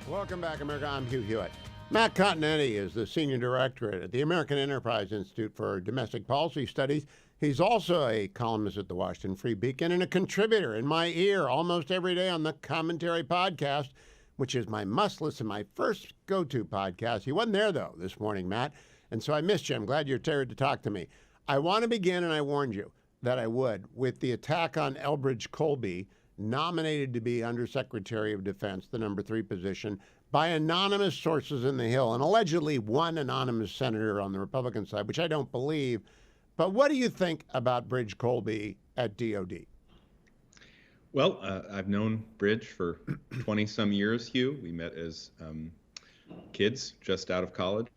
Welcome back, America. I'm Hugh Hewitt. Matt Continetti is the Senior Director at the American Enterprise Institute for Domestic Policy Studies. He's also a columnist at the Washington Free Beacon and a contributor in my ear almost every day on the Commentary Podcast, which is my must-listen, my first go-to podcast. He wasn't there, though, this morning, Matt, and so I missed you. I'm glad you're here to talk to me. I want to begin, and I warned you that I would, with the attack on Elbridge Colby, nominated to be Undersecretary of Defense, the number 3 position, by anonymous sources in the Hill, and allegedly one anonymous senator on the Republican side, which I don't believe. But what do you think about Bridge Colby at DOD? Well, I've known Bridge for 20-some years, Hugh. We met as kids just out of college,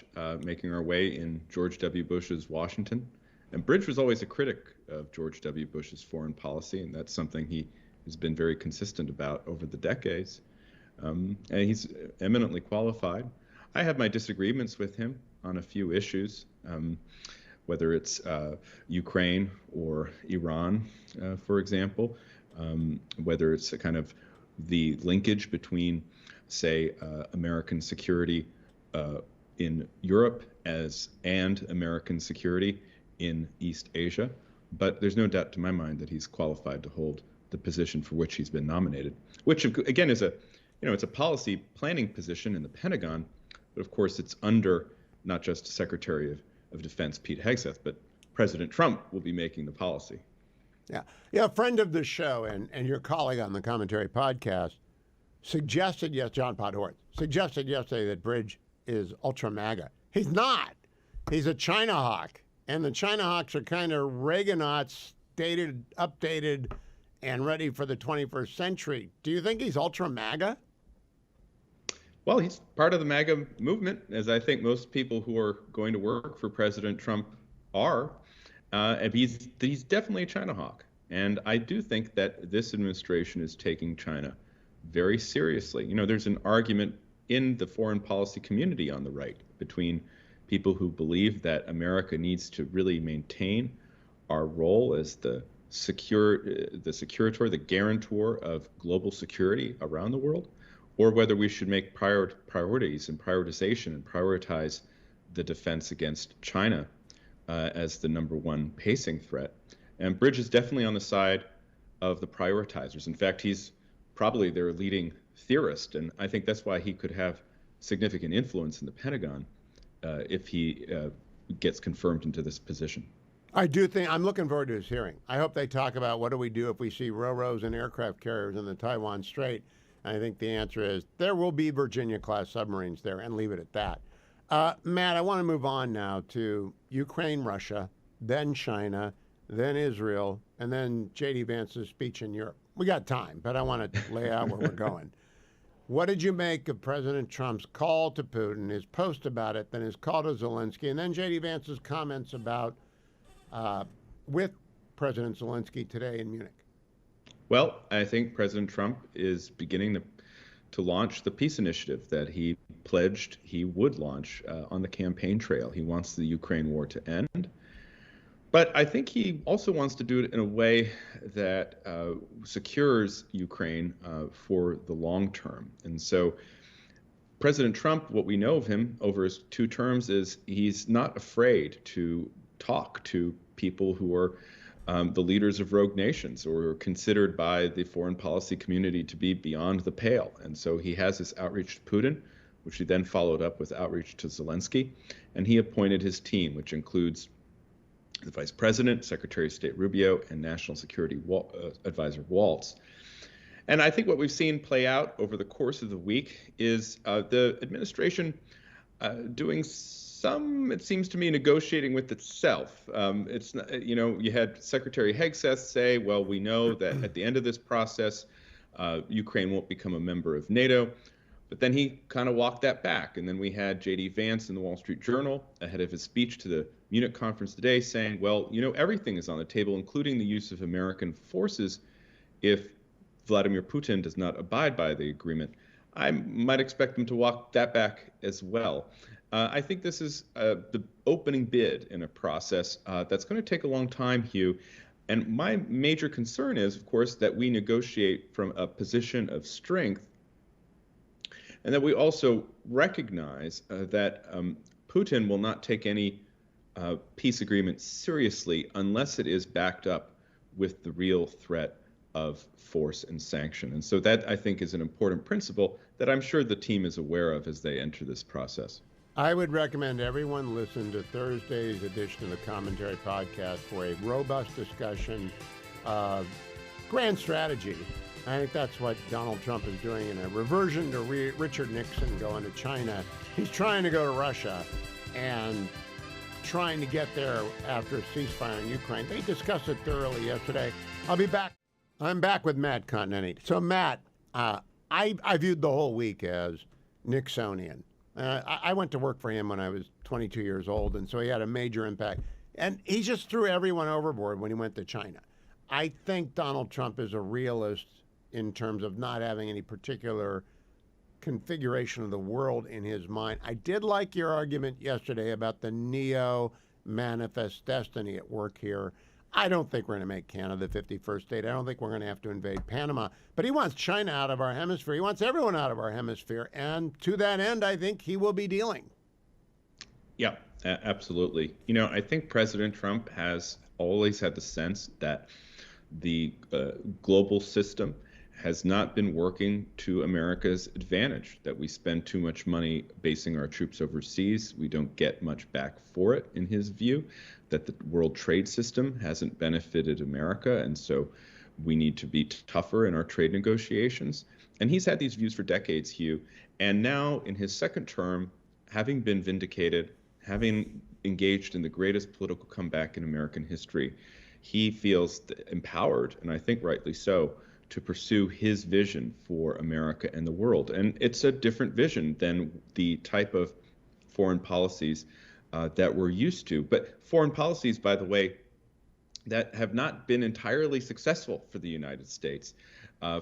making our way in George W. Bush's Washington. And Bridge was always a critic of George W. Bush's foreign policy, and that's something he has been very consistent about over the decades. And he's eminently qualified. I have my disagreements with him on a few issues, whether it's Ukraine or Iran, for example, whether it's a kind of the linkage between, say, American security in Europe and American security in East Asia. But there's no doubt to my mind that he's qualified to hold the position for which he's been nominated, which again is it's a policy planning position in the Pentagon, but of course it's under not just Secretary of Defense Pete Hegseth, but President Trump will be making the policy. Yeah, a friend of the show and your colleague on the Commentary Podcast John Podhoretz, suggested yesterday that Bridge is ultra MAGA. He's not. He's a China hawk, and the China hawks are kind of Reaganauts, dated, updated, and ready for the 21st century. Do you think he's ultra MAGA? Well, he's part of the MAGA movement, as I think most people who are going to work for President Trump are. And he's definitely a China hawk. And I do think that this administration is taking China very seriously. There's an argument in the foreign policy community on the right between people who believe that America needs to really maintain our role as the securator, the guarantor of global security around the world, or whether we should make priorities and prioritization and prioritize the defense against China as the number one pacing threat. And Bridge is definitely on the side of the prioritizers. In fact, he's probably their leading theorist, and I think that's why he could have significant influence in the Pentagon if he gets confirmed into this position. I do think, I'm looking forward to his hearing. I hope they talk about what do we do if we see ro-ros and aircraft carriers in the Taiwan Strait. And I think the answer is there will be Virginia-class submarines there, and leave it at that. Matt, I want to move on now to Ukraine, Russia, then China, then Israel, and then J.D. Vance's speech in Europe. We got time, but I want to lay out where we're going. What did you make of President Trump's call to Putin, his post about it, then his call to Zelensky, and then J.D. Vance's comments about with President Zelensky today in Munich? Well, I think President Trump is beginning to launch the peace initiative that he pledged he would launch on the campaign trail. He wants the Ukraine war to end. But I think he also wants to do it in a way that secures Ukraine for the long term. And so President Trump, what we know of him over his 2 terms is he's not afraid to talk to people who are the leaders of rogue nations or are considered by the foreign policy community to be beyond the pale. And so he has this outreach to Putin, which he then followed up with outreach to Zelensky. And he appointed his team, which includes the Vice President, Secretary of State Rubio, and National Security Advisor Waltz. And I think what we've seen play out over the course of the week is the administration doing some, it seems to me, negotiating with itself. It's not, you had Secretary Hegseth say, well, we know that at the end of this process, Ukraine won't become a member of NATO. But then he kind of walked that back. And then we had J.D. Vance in the Wall Street Journal ahead of his speech to the Munich conference today saying, well, everything is on the table, including the use of American forces if Vladimir Putin does not abide by the agreement. I might expect him to walk that back as well. I think this is the opening bid in a process that's going to take a long time, Hugh. And my major concern is, of course, that we negotiate from a position of strength and that we also recognize that Putin will not take any peace agreement seriously unless it is backed up with the real threat of force and sanction. And so that, I think, is an important principle that I'm sure the team is aware of as they enter this process. I would recommend everyone listen to Thursday's edition of the Commentary Podcast for a robust discussion of grand strategy. I think that's what Donald Trump is doing in a reversion to Richard Nixon going to China. He's trying to go to Russia and trying to get there after a ceasefire in Ukraine. They discussed it thoroughly yesterday. I'll be back. I'm back with Matt Continenti. So, Matt, I viewed the whole week as Nixonian. I went to work for him when I was 22 years old, and so he had a major impact. And he just threw everyone overboard when he went to China. I think Donald Trump is a realist in terms of not having any particular configuration of the world in his mind. I did like your argument yesterday about the neo-manifest destiny at work here. I don't think we're going to make Canada the 51st state. I don't think we're going to have to invade Panama. But he wants China out of our hemisphere. He wants everyone out of our hemisphere. And to that end, I think he will be dealing. Yeah, absolutely. You know, I think President Trump has always had the sense that the global system has not been working to America's advantage, that we spend too much money basing our troops overseas. We don't get much back for it, in his view, that the world trade system hasn't benefited America, and so we need to be tougher in our trade negotiations. And he's had these views for decades, Hugh, and now in his second term, having been vindicated, having engaged in the greatest political comeback in American history, he feels empowered, and I think rightly so, to pursue his vision for America and the world. And it's a different vision than the type of foreign policies that we're used to. But foreign policies, by the way, that have not been entirely successful for the United States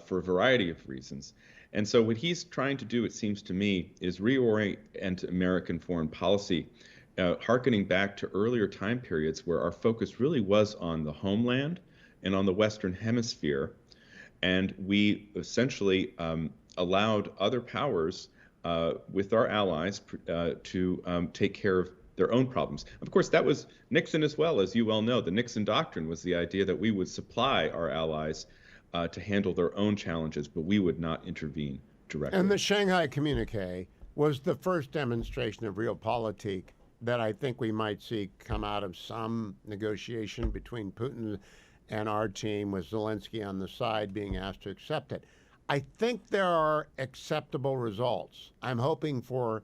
for a variety of reasons. And so what he's trying to do, it seems to me, is reorient American foreign policy, hearkening back to earlier time periods where our focus really was on the homeland and on the Western Hemisphere. And we essentially allowed other powers with our allies to take care of their own problems. Of course, that was Nixon as well, as you well know. The Nixon doctrine was the idea that we would supply our allies to handle their own challenges, but we would not intervene directly. And the Shanghai Communique was the first demonstration of realpolitik that I think we might see come out of some negotiation between Putin and our team, with Zelensky on the side being asked to accept it. I think there are acceptable results. I'm hoping for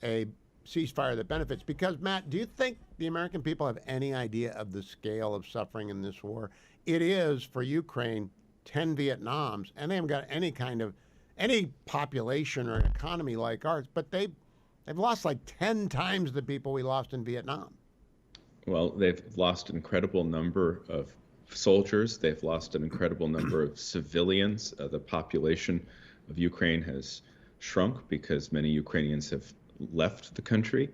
a ceasefire that benefits, because, Matt, do you think the American people have any idea of the scale of suffering in this war? It is, for Ukraine, 10 Vietnams, and they haven't got any population or economy like ours, but they've lost like 10 times the people we lost in Vietnam. Well, they've lost an incredible number of soldiers. They've lost an incredible number of civilians. The population of Ukraine has shrunk because many Ukrainians have left the country,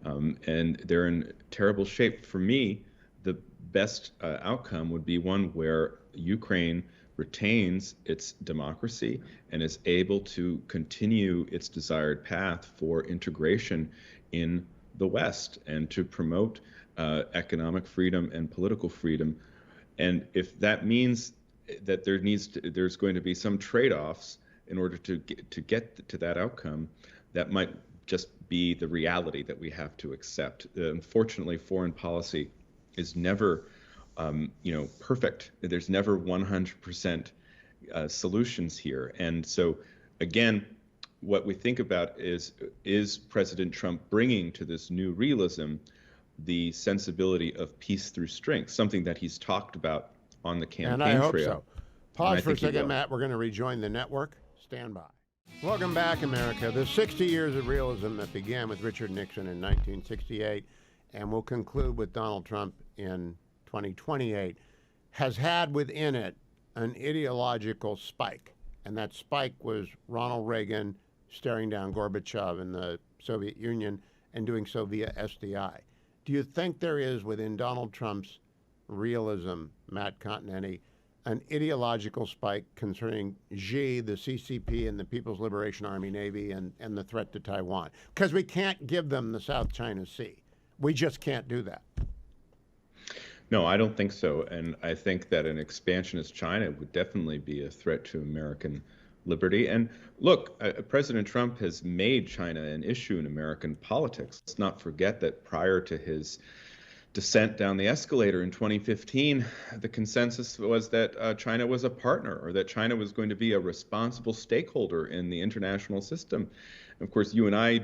and they're in terrible shape. For me, the best outcome would be one where Ukraine retains its democracy and is able to continue its desired path for integration in the West and to promote economic freedom and political freedom. And if that means that there's going to be some trade-offs in order to get to that outcome, that might just be the reality that we have to accept. Unfortunately, foreign policy is never, perfect. There's never 100% solutions here. And so, again, what we think about is President Trump bringing to this new realism the sensibility of peace through strength, something that he's talked about on the campaign and I hope trail. So. Pause for a second, Matt. We're going to rejoin the network. Stand by. Welcome back, America. The 60 years of realism that began with Richard Nixon in 1968 and will conclude with Donald Trump in 2028 has had within it an ideological spike. And that spike was Ronald Reagan staring down Gorbachev in the Soviet Union and doing so via SDI. Do you think there is within Donald Trump's realism, Matt Continenti, an ideological spike concerning Xi, the CCP, and the People's Liberation Army Navy, and the threat to Taiwan. Because we can't give them the South China Sea. We just can't do that. No, I don't think so. And I think that an expansionist China would definitely be a threat to American liberty. And look, President Trump has made China an issue in American politics. Let's not forget that prior to his descent down the escalator in 2015, the consensus was that China was a partner, or that China was going to be a responsible stakeholder in the international system. Of course, you and I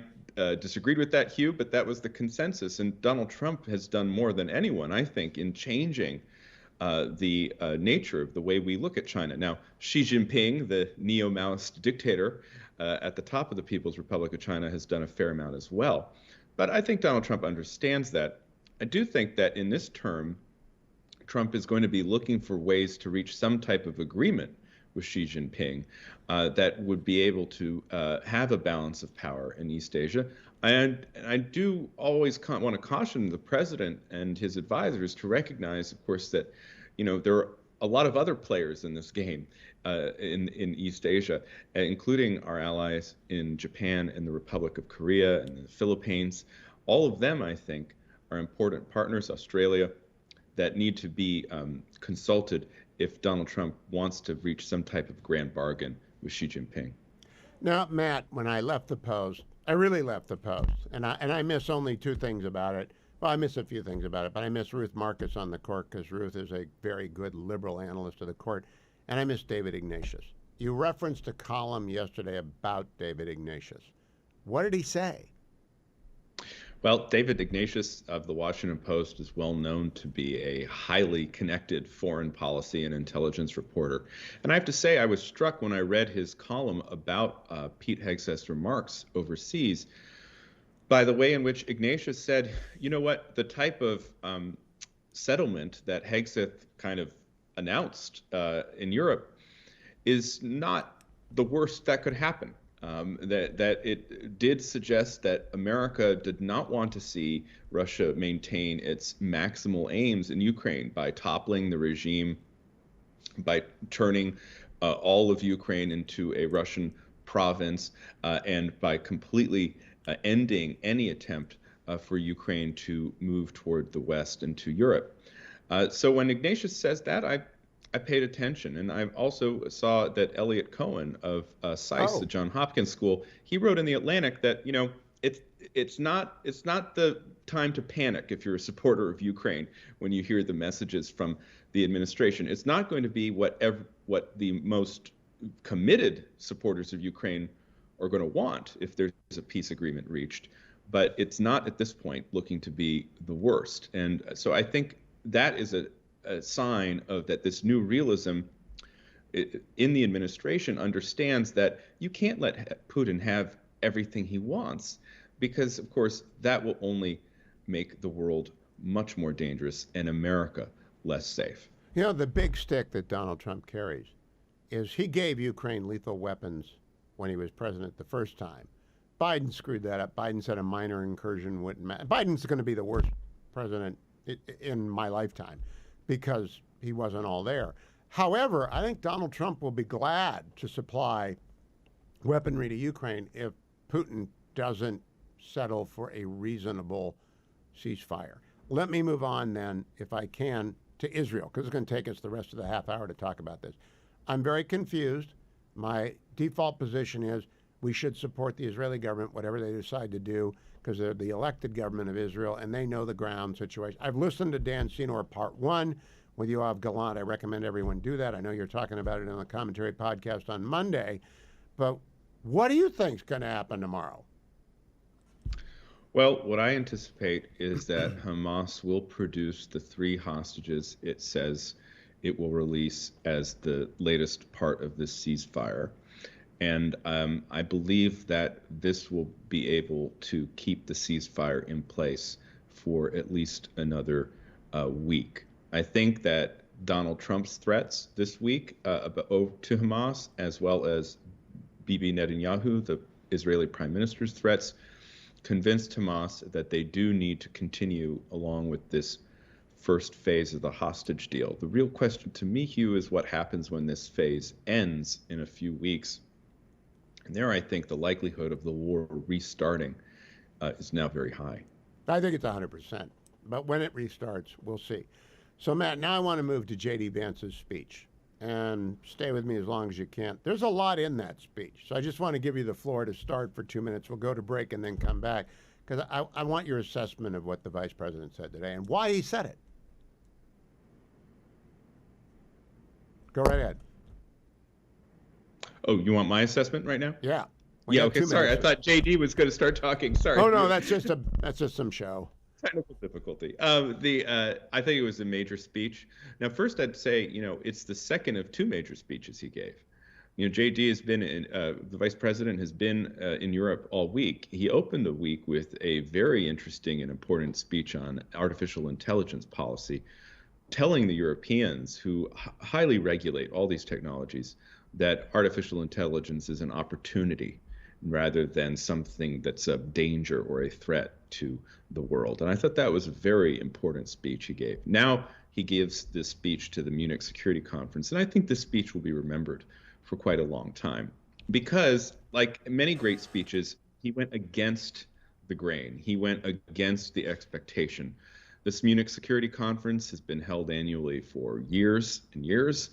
disagreed with that, Hugh, but that was the consensus. And Donald Trump has done more than anyone, I think, in changing the nature of the way we look at China. Now, Xi Jinping, the neo-Maoist dictator at the top of the People's Republic of China, has done a fair amount as well. But I think Donald Trump understands that. I do think that in this term, Trump is going to be looking for ways to reach some type of agreement with Xi Jinping that would be able to have a balance of power in East Asia. And I do always want to caution the president and his advisors to recognize, of course, that there are a lot of other players in this game in East Asia, including our allies in Japan and the Republic of Korea and the Philippines. All of them, I think, are important partners, Australia, that need to be consulted if Donald Trump wants to reach some type of grand bargain with Xi Jinping. Now, Matt, when I left the Post, I really left the Post, and I miss only two things about it. Well, I miss a few things about it, but I miss Ruth Marcus on the court because Ruth is a very good liberal analyst of the court, and I miss David Ignatius. You referenced a column yesterday about David Ignatius. What did he say? Well, David Ignatius of the Washington Post is well known to be a highly connected foreign policy and intelligence reporter. And I have to say, I was struck when I read his column about Pete Hegseth's remarks overseas by the way in which Ignatius said, you know what, the type of settlement that Hegseth kind of announced in Europe is not the worst that could happen. That it did suggest that America did not want to see Russia maintain its maximal aims in Ukraine by toppling the regime, by turning all of Ukraine into a Russian province, and by completely ending any attempt for Ukraine to move toward the West and to Europe. So when Ignatius says that, I paid attention, and I also saw that Elliot Cohen of SAIS, the Johns Hopkins School, he wrote in the Atlantic that it's not the time to panic if you're a supporter of Ukraine when you hear the messages from the administration. It's not going to be what the most committed supporters of Ukraine are going to want if there's a peace agreement reached, but it's not at this point looking to be the worst. And so I think that is a sign of that this new realism in the administration understands that you can't let Putin have everything he wants, because, of course, that will only make the world much more dangerous and America less safe. You know, the big stick that Donald Trump carries is he gave Ukraine lethal weapons when he was president the first time. Biden screwed that up. Biden said a minor incursion wouldn't matter. Biden's going to be the worst president in my lifetime, because he wasn't all there. However, I think Donald Trump will be glad to supply weaponry to Ukraine if Putin doesn't settle for a reasonable ceasefire. Let me move on then, if I can, to Israel, because it's going to take us the rest of the half hour to talk about this. I'm very confused. My default position is we should support the Israeli government, whatever they decide to do, because they're the elected government of Israel, and they know the ground situation. I've listened to Dan Senor Part 1 with Yoav Gallant. I recommend everyone do that. I know you're talking about it on the Commentary podcast on Monday. But what do you think is going to happen tomorrow? Well, what I anticipate is that Hamas will produce the 3 hostages it says it will release as the latest part of this ceasefire. And I believe that this will be able to keep the ceasefire in place for at least another week. I think that Donald Trump's threats this week to Hamas, as well as Bibi Netanyahu, the Israeli prime minister's threats, convinced Hamas that they do need to continue along with this first phase of the hostage deal. The real question to me, Hugh, is what happens when this phase ends in a few weeks. And there, I think the likelihood of the war restarting is now very high. I think it's 100%. But when it restarts, we'll see. So, Matt, now I want to move to J.D. Vance's speech. And stay with me as long as you can. There's a lot in that speech. So I just want to give you the floor to start for 2 minutes. We'll go to break and then come back. Because I want your assessment of what the vice president said today and why he said it. Go right ahead. Oh, you want my assessment right now? Yeah. Yeah, okay, sorry. I thought JD was going to start talking. Sorry. Oh, no, that's just some show. Technical difficulty. I think it was a major speech. Now, first I'd say, it's the second of two major speeches he gave. JD has been the vice president has been in Europe all week. He opened the week with a very interesting and important speech on artificial intelligence policy, telling the Europeans who highly regulate all these technologies that artificial intelligence is an opportunity rather than something that's a danger or a threat to the world. And I thought that was a very important speech he gave. Now he gives this speech to the Munich Security Conference, and I think this speech will be remembered for quite a long time because, like many great speeches, he went against the grain. He went against the expectation. This Munich Security Conference has been held annually for years and years,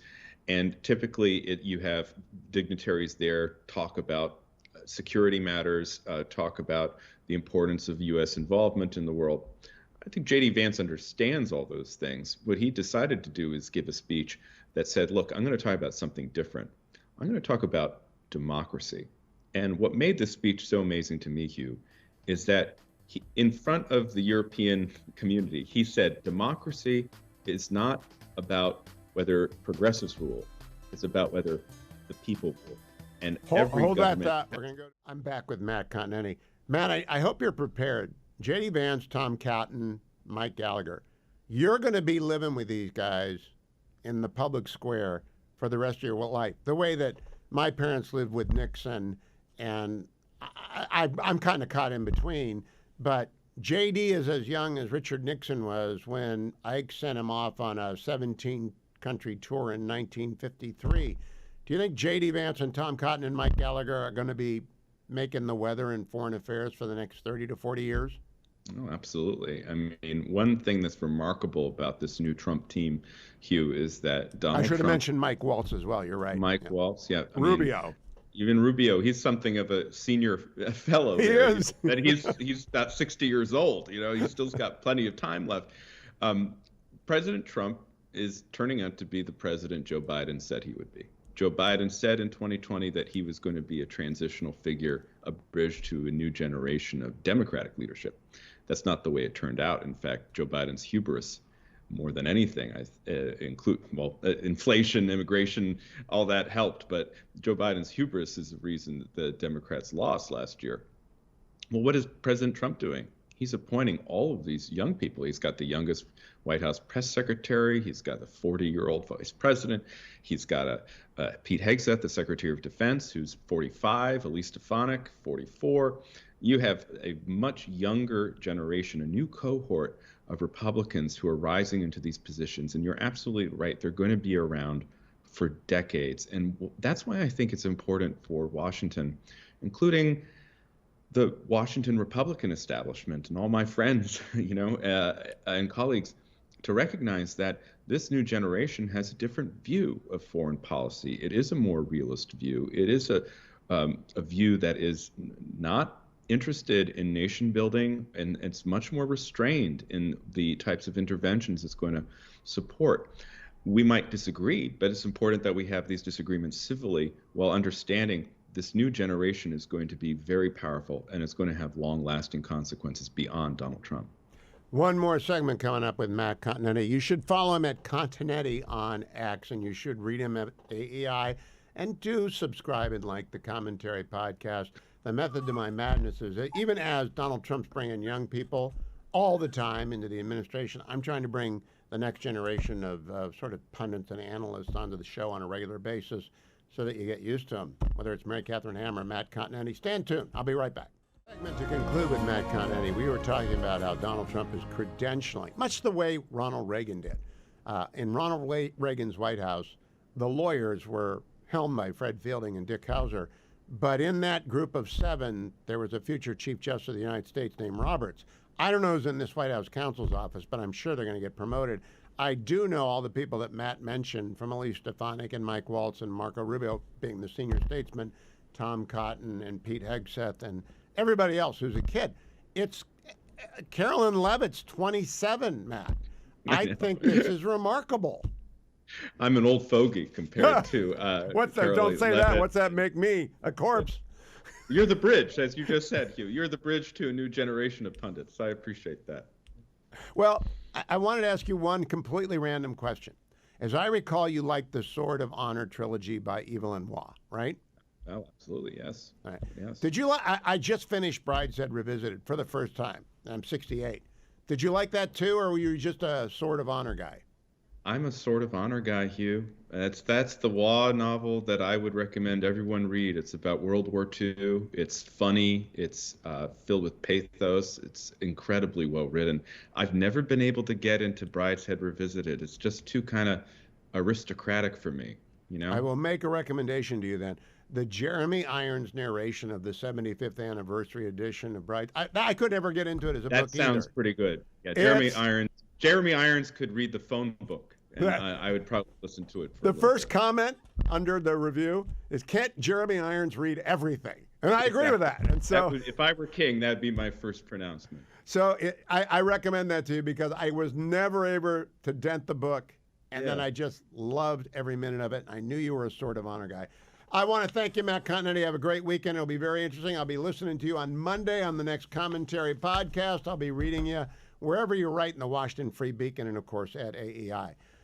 and typically you have dignitaries there talk about security matters, talk about the importance of U.S. involvement in the world. I think J.D. Vance understands all those things. What he decided to do is give a speech that said, look, I'm going to talk about something different. I'm going to talk about democracy. And what made this speech so amazing to me, Hugh, is that in front of the European community, he said, democracy is not about whether progressives rule. It's about whether the people rule. And hold that thought. We're going to go. I'm back with Matt Continetti. Matt, I hope you're prepared. J.D. Vance, Tom Cotton, Mike Gallagher, you're going to be living with these guys in the public square for the rest of your life, the way that my parents lived with Nixon, and I'm kind of caught in between. But J.D. is as young as Richard Nixon was when Ike sent him off on a 17-country tour in 1953. Do you think J.D. Vance and Tom Cotton and Mike Gallagher are going to be making the weather in foreign affairs for the next 30 to 40 years? Oh, absolutely. I mean, one thing that's remarkable about this new Trump team, Hugh, is that Donald Trump... I should have mentioned Mike Waltz as well. You're right. Mike Waltz, yeah. Rubio. Even Rubio, he's something of a senior fellow. He is. And he's about 60 years old. He's still got plenty of time left. President Trump is turning out to be the president Joe Biden said he would be. Joe Biden said in 2020 that he was going to be a transitional figure, a bridge to a new generation of Democratic leadership. That's not the way it turned out. In fact, Joe Biden's hubris, more than anything, inflation, immigration, all that helped. But Joe Biden's hubris is the reason that the Democrats lost last year. Well, what is President Trump doing? He's appointing all of these young people. He's got the youngest White House press secretary. He's got the 40-year-old vice president. He's got Pete Hegseth, the Secretary of Defense, who's 45, Elise Stefanik, 44. You have a much younger generation, a new cohort of Republicans who are rising into these positions. And you're absolutely right. They're going to be around for decades. And that's why I think it's important for Washington, including the Washington Republican establishment and all my friends, and colleagues, to recognize that this new generation has a different view of foreign policy. It is a more realist view. It is a view that is not interested in nation building, and it's much more restrained in the types of interventions it's going to support. We might disagree, but it's important that we have these disagreements civilly while understanding this new generation is going to be very powerful, and it's going to have long-lasting consequences beyond Donald Trump. One more segment coming up with Matt Continetti. You should follow him at Continetti on X, and you should read him at AEI, and do subscribe and like the Commentary podcast. The method to my madness is that even as Donald Trump's bringing young people all the time into the administration, I'm trying to bring the next generation of sort of pundits and analysts onto the show on a regular basis so that you get used to them, whether it's Mary Catherine Ham or Matt Continetti. Stand tuned. I'll be right back. segment to conclude with Matt Continetti. We were talking about how Donald Trump is credentialing, much the way Ronald Reagan did. In Ronald Reagan's White House, the lawyers were helmed by Fred Fielding and Dick Hauser. But in that group of 7, there was a future Chief Justice of the United States named Roberts. I don't know who's in this White House counsel's office, but I'm sure they're going to get promoted. I do know all the people that Matt mentioned, from Elise Stefanik and Mike Waltz and Marco Rubio being the senior statesman, Tom Cotton and Pete Hegseth and everybody else who's a kid. It's Carolyn Levitt's 27, Matt. I think this is remarkable. I'm an old fogey compared to What's that? Don't say Levitt. that. What's that make me? A corpse? You're the bridge, as you just said, Hugh. You're the bridge to a new generation of pundits. I appreciate that. Well, I wanted to ask you one completely random question. As I recall, you liked the Sword of Honor trilogy by Evelyn Waugh, right? Oh, absolutely, yes. All right. Yes. Did you like? I just finished Brideshead Revisited for the first time. I'm 68. Did you like that too, or were you just a Sword of Honor guy? I'm a Sword of Honor guy, Hugh. That's the Waugh novel that I would recommend everyone read. It's about World War II. It's funny. It's filled with pathos. It's incredibly well written. I've never been able to get into Brideshead Revisited. It's just too kind of aristocratic for me, you know? I will make a recommendation to you then. The Jeremy Irons narration of the 75th anniversary edition of Bride. I could never get into it as a book either. That sounds pretty good. Yeah, Jeremy Irons could read the phone book, and I would probably listen to it. The first comment under the review is, "Can't Jeremy Irons read everything?" And I agree with that. And so, if I were king, that'd be my first pronouncement. So I recommend that to you because I was never able to dent the book, and then I just loved every minute of it. I knew you were a Sword of Honor guy. I want to thank you, Matt Continetti. Have a great weekend. It'll be very interesting. I'll be listening to you on Monday on the next commentary podcast. I'll be reading you wherever you write in the Washington Free Beacon and, of course, at AEI.